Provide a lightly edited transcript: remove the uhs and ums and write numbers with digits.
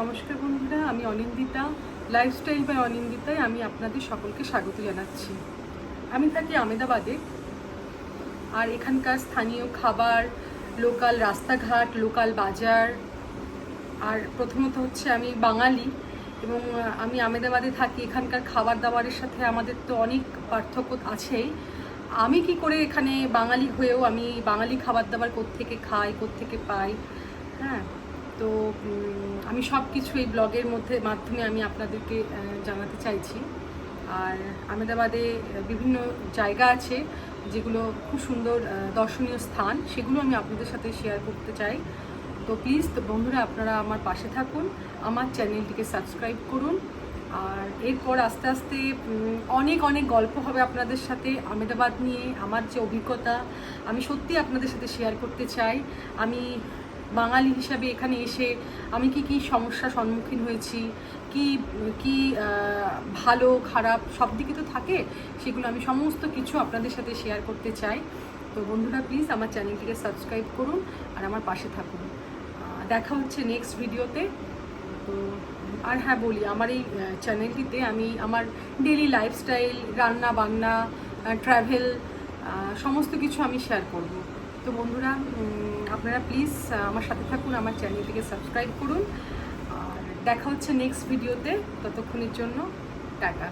নমস্কার বন্ধুরা, আমি অনিন্দিতা, লাইফস্টাইল বাই অনিন্দিতায় আমি আপনাদের সকলকে স্বাগত জানাচ্ছি। আমি থাকি আমেদাবাদে, আর এখানকার স্থানীয় খাবার, লোকাল রাস্তাঘাট, লোকাল বাজার, আর প্রথমত হচ্ছে আমি বাঙালি এবং আমি আমেদাবাদে থাকি। এখানকার খাবার দাবারের সাথে আমাদের তো অনেক পার্থক্য আছেই। আমি কি করে এখানে বাঙালি হয়েও আমি বাঙালি খাবার দাবার কোত্থেকে খাই, কোত্থেকে পাই, হ্যাঁ, তো আমি সব কিছু এই ব্লগের মাধ্যমে আমি আপনাদেরকে জানাতে চাইছি। আর আমেদাবাদে বিভিন্ন জায়গা আছে যেগুলো খুব সুন্দর দর্শনীয় স্থান, সেগুলো আমি আপনাদের সাথে শেয়ার করতে চাই। তো প্লিজ বন্ধুরা, আপনারা আমার পাশে থাকুন, আমার চ্যানেলটিকে সাবস্ক্রাইব করুন। আর এরপর আস্তে আস্তে অনেক অনেক গল্প হবে আপনাদের সাথে আমেদাবাদ নিয়ে। আমার যে অভিজ্ঞতা আমি সত্যি আপনাদের সাথে শেয়ার করতে চাই। আমি বাঙালি হিসাবে এখানে এসে আমি কি সমস্যার সম্মুখীন হয়েছি, কি কি ভালো খারাপ সব দিকে তো থাকে, সেগুলো আমি সমস্ত কিছু আপনাদের সাথে শেয়ার করতে চাই। তো বন্ধুরা, প্লিজ আমার চ্যানেলটিকে সাবস্ক্রাইব করুন আর আমার পাশে থাকুন। দেখা হচ্ছে নেক্সট ভিডিওতে। তো আর হ্যাঁ বলি, আমার এই চ্যানেলটিতে আমি আমার ডেলি লাইফস্টাইল, রান্না বান্না, ট্রাভেল, সমস্ত কিছু আমি শেয়ার করব। তো বন্ধুরা, আপনারা প্লিজ আমার সাথে থাকুন, আমার চ্যানেলটিকে সাবস্ক্রাইব করুন। আর দেখা হচ্ছে নেক্সট ভিডিওতে। ততক্ষণের জন্য টাটা।